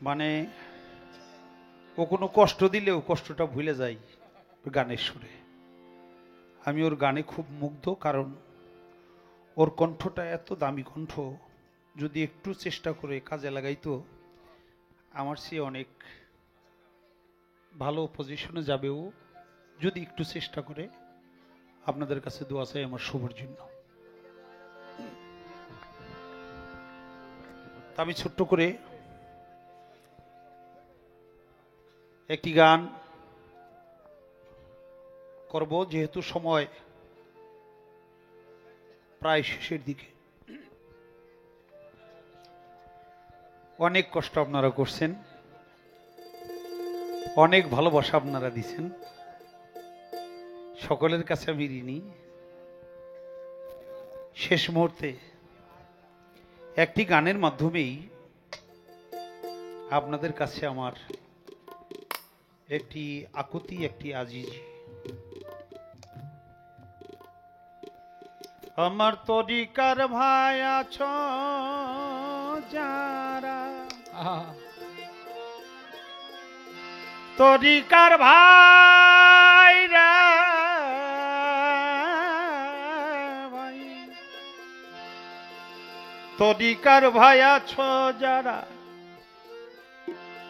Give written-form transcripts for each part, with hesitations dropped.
মানে ও কোনো কষ্ট দিলেও কষ্টটা ভুলে যায় গানের সুরে। আমি ওর গানে খুব মুগ্ধ, কারণ ওর কণ্ঠটা এত দামি কণ্ঠ, যদি একটু চেষ্টা করে কাজে লাগাইতো আমার চেয়ে অনেক ভালো পজিশনে যাবে ও, যদি একটু চেষ্টা করে। আপনাদের কাছে দোয়া চাই আমার শুভর জন্য। আমি ছোট্ট করে একটি গান করব, যেহেতু সময় প্রায় শেষের দিকে। অনেক কষ্ট আপনারা করছেন, অনেক ভালোবাসা আপনারা দিছেন, সকলের কাছে আমি ঋণী। শেষ মুহূর্তে একটি গানের মাধ্যমেই আপনাদের কাছে আমার একটি আকুতি, একটি আজিজ। আমার তরিকার ভাই আছো যারা, তরিকার ভাই রা ভাই, তরিকার ভাই আছো যারা,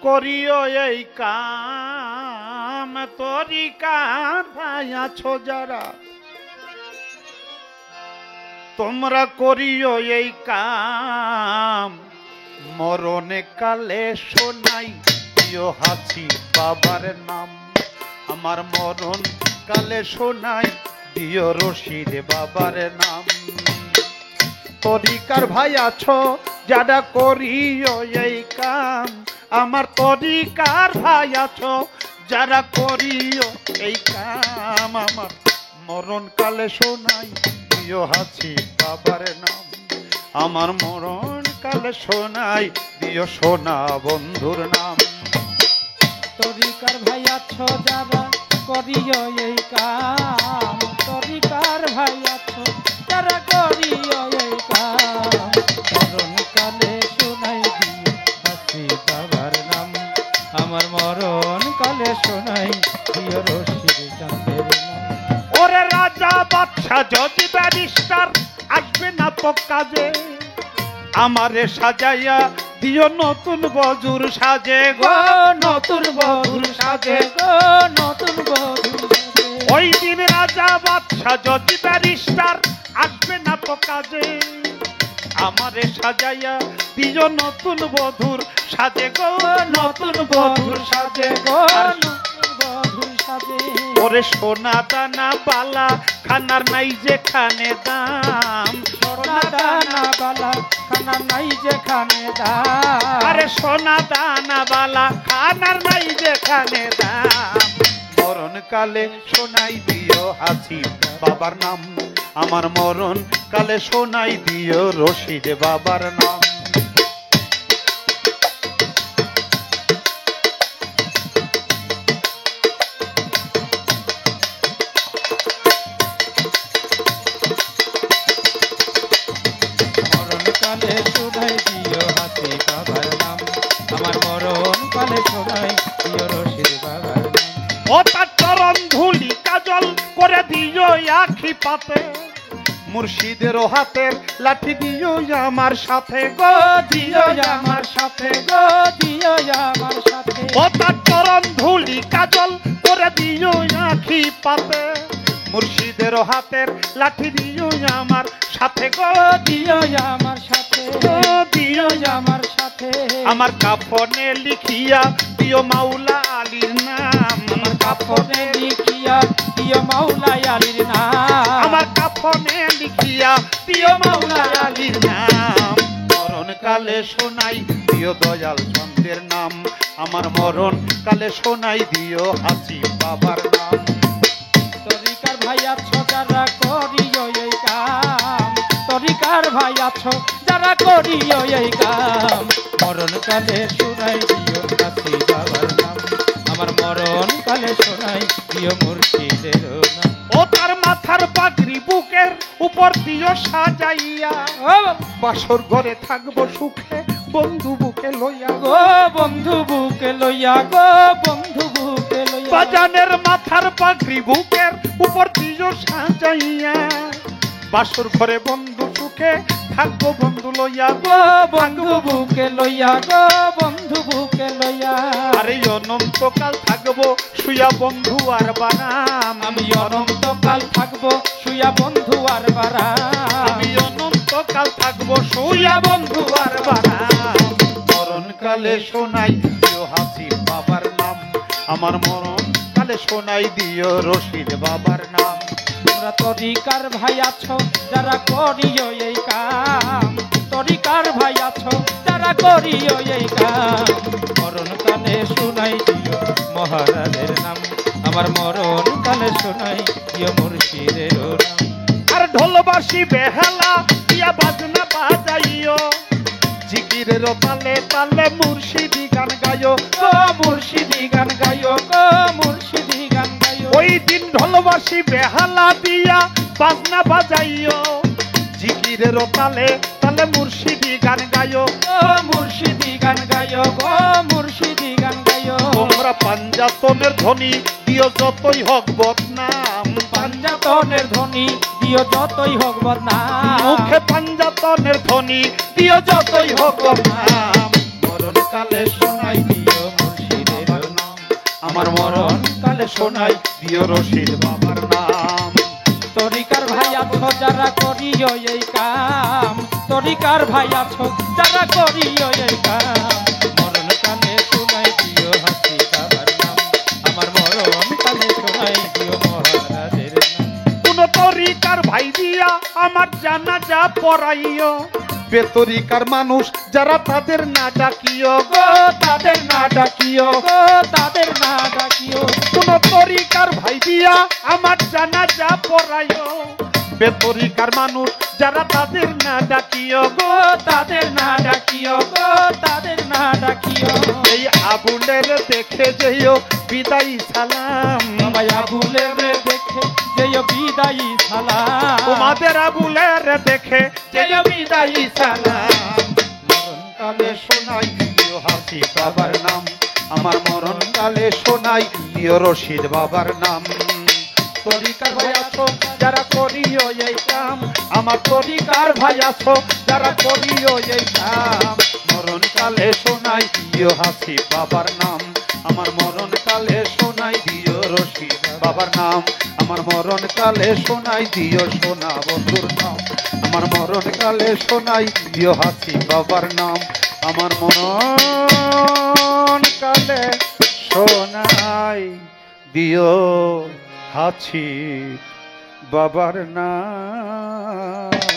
করিও এই কাম। তরিকার ভাই আছো যারা, তোমরা করিও এই কাম। মরণে কালে শোনাই দিও হাসি বাবার নাম। আমার মরণ কালে শোনাই দিও রশিদ বাবার নাম। তরিকার ভাই আছো যারা, করিও এই কাম। আমার তরিকার ভাই আছো যারা, করিও এই কাম। আমার মরণ কালে শোনাই দিও হাসি বাবার নাম। আমার মরণ কালে শোনাই দিও সোনা বন্ধুর নাম। তরিকার ভাই আছো যারা, করিও এই কাম। তরিকার ভাই আছো যারা, করিও এই কাম। মরণ কালে শোনাই দিও হাসি বাবার নাম। আমার মরণ কালে শোনাই দিও রশিদ চাঁদের নাম। ওরে রাজা বাদশা যদি ব্যারিস্টার আসবে না তো কাজে, আমারে সাজাইয়া দিও নতুন বজুর সাজে গো। নতুন বধুর সাজে গো, নতুন বধুর সাজে। ওই দিন রাজা বাদশা যদি ব্যারিস্টার আসবে না তো কাজে, আমারে সাজাইয়া দিও নতুন বধুর সাজে গো। নতুন বধুর সাজে গো, নতুন বধুর সাজে। ওরে সোনা দানা বালা খানার নাই যেখানে দাম। সোনা দানা বালা খানা নাই যেখানে দাম। আরে সোনা দানা বালা খানার নাই যেখানে দাম। মরণ কালে শোনাই দিও হাসি বাবার নাম। আমার মরণ কালে শোনাই দিও রশিদ বাবার নাম। মরণ কালে শোনাই দিও হাসি বাবার নাম। আমার মরণ কালে শোনাই দিও রশিদ বাবার নাম। ও তার চরণ ধুলি কাজল করে দিও আখি পাতে। মুর্শিদের হাতের লাঠি দিও আমার সাথে গো। দিও আমার সাথে গো, দিও আমার সাথে। ও তার চরণ ধুলি কাজল করে দিও আখি পাতে। মুর্শিদের হাতের লাঠি দিও আমার সাথে গো। দিও আমার সাথে গো দিও আমার সাথে। আমার কাফনে লিখিয়া দিও মাওলা আলীর নাম। আমার কাফনে লিখিয়া দিও মাওলা আলীর নাম। আমার কাফনে লিখিয়া দিও মাওলা আলীর নাম। মরণ কালে শোনাই দিও দয়াল চন্দ্রের নাম। আমার মরণ কালে শোনাই দিও হাসি বাবার নাম। তরিকার ভাই আছো যারা, করিও এই কাম। তরিকার ভাই আছো যারা, করিও এই কাম। মরণ কালে শোনাই দিও হাসি বাবার নাম। আমার মরণ কালে শোনাই দিও মুর্শিদের নাম। ও তার মাথার পাগড়ি বুকের উপর দিও সাজাইয়া। বাসর ঘরে থাকবো সুখে বন্ধু বুকে লইয়া গো বন্ধু বুকে লইয়া গো বন্ধু বুকে লইয়া বাজানের মাথার পাগড়ি বুকের উপর দিও সাজাইয়া বাসর ঘরে বন্ধু সুখে থাকবো বন্ধু লইয়া গো বন্ধু বুকে লইয়া গো বন্ধু বুকে লইয়া আরে অনন্তকাল থাকবো শুয়া বন্ধু আর বারাম আমি অনন্তকাল থাকবো শুয়া বন্ধু আর বারাম আমি অনন্তকাল থাকবো শুয়া বন্ধু আর বারাম মরণকালে শোনাই দিও হাসিব বাবার নাম আমার মরণকালে শোনাই দিও রশিদ বাবার নাম তোমরা তরিকার ভাই আছো যারা করিও এই কাম তরিকার ভাই আছো যারা করিও এই কাম মরণকালে শোনাই দিও মহারাজের নাম আমার মরণকালে শোনাই দিও মুর্শিদের নাম আর ঢোলবাসী বেহালা দিয়া বাজনা বাজাইও জিকিরের তালে তালে মুর্শিদি গান গায়ো গো মুর্শিদি গান গাইও গো মুর্শিদি গান গাইও ওই দিন ঢোলবাসী বেহালা দিয়া বাজনা বাজাইও জিকিরের তালে তালে মুর্শিদি গান গায়ো গো মুর্শিদি গান গাইও গো মুর্শিদি গান গাইও তোমরা পাঞ্জাতনের ধ্বনি দিও যতই হোক বদনাম পাঞ্জাতনের ধ্বনি দিও যতই হোক বদনাম মুখে পাঞ্জাতনের ধ্বনি দিও যতই হোক বদনাম মরণকালে শোনাই দিও মুর্শিদের নাম আমার মরণকালে শোনাই দিও রশিদ বাবার নাম তরিকার ভাই আছো যারা করিও এই কাম তরিকার ভাই আছো যারা করিও এই কাম মরণকালে শোনাই দিও হাসি বাবার নাম আমার মরণকালে শোনাই দিও মহারাজের নাম কোন তরিকার ভাই দিয়া আমার জানাজা পড়াইও বেতরিকার মানুষ যারা তাদের না ডাকিও গো তাদের না ডাকিও গো তাদের না ডাকিও কোন তরিকার ভাই দিয়া আমার জানাজা পড়াইও বেতরিকার মানুষ যারা তাদের না ডাকিও গো তাদের না ডাকিও গো তাদের না ডাকিও এই আবুলের দেখে যেও বিদায়ী সালাম বাবা আবুলের দেখে যেও বিদায়ী সালাম তোমাদের আবুলের দেখে যেও বিদায়ী সালাম মরণকালে শোনাই দিও হাসি বাবার নাম আমার মরণকালে শোনাই দিও রশিদ বাবার নাম তরিকার ভাই আছো যারা করিও এই কাম আমার তরিকার ভাই আছো যারা করিও এই কাম মরণকালে শোনাই দিও হাসি বাবার নাম আমার মরণকালে শোনাই দিও রশিদ বাবার নাম আমার মরণকালে শোনাই দিও সোনা বন্ধুর নাম আমার মরণকালে শোনাই দিও হাসি বাবার নাম আমার মরণকালে শোনাই দিও হাসি বাবার নাম